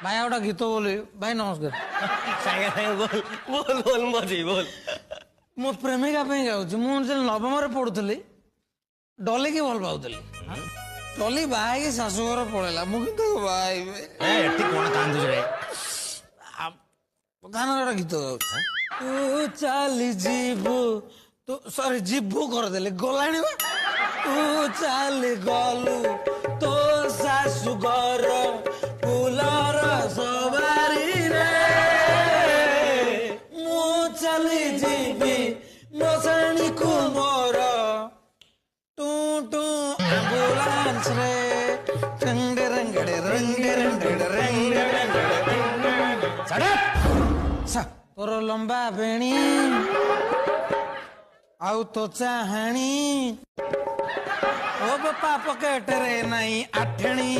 भाई गोटे गीत बोल भाई नमस्कार सागे सागे बोल बोल बोल मजी बोल मो प्रेमिका गाँव मुझे नवम पढ़ुली डली की भल पाऊली डली बाहर शाशुघर पड़ेगा मुझे कौन कांदुच रे गाना गोटे गीत गाँव तू चली जीवु तू सॉरी जीवु करदे गला तू चली गलु तो शाशुघर फूलर सवारी रे मु चली जीवी मसाणी को मोर टू टू एम्बुलेंस रे रंग रंगड़े रंग रंगड़े रंग रंगड़े तोर लंबा बेणी आउ तो चाहणी ओ बापा पकेट रे नहीं आठणी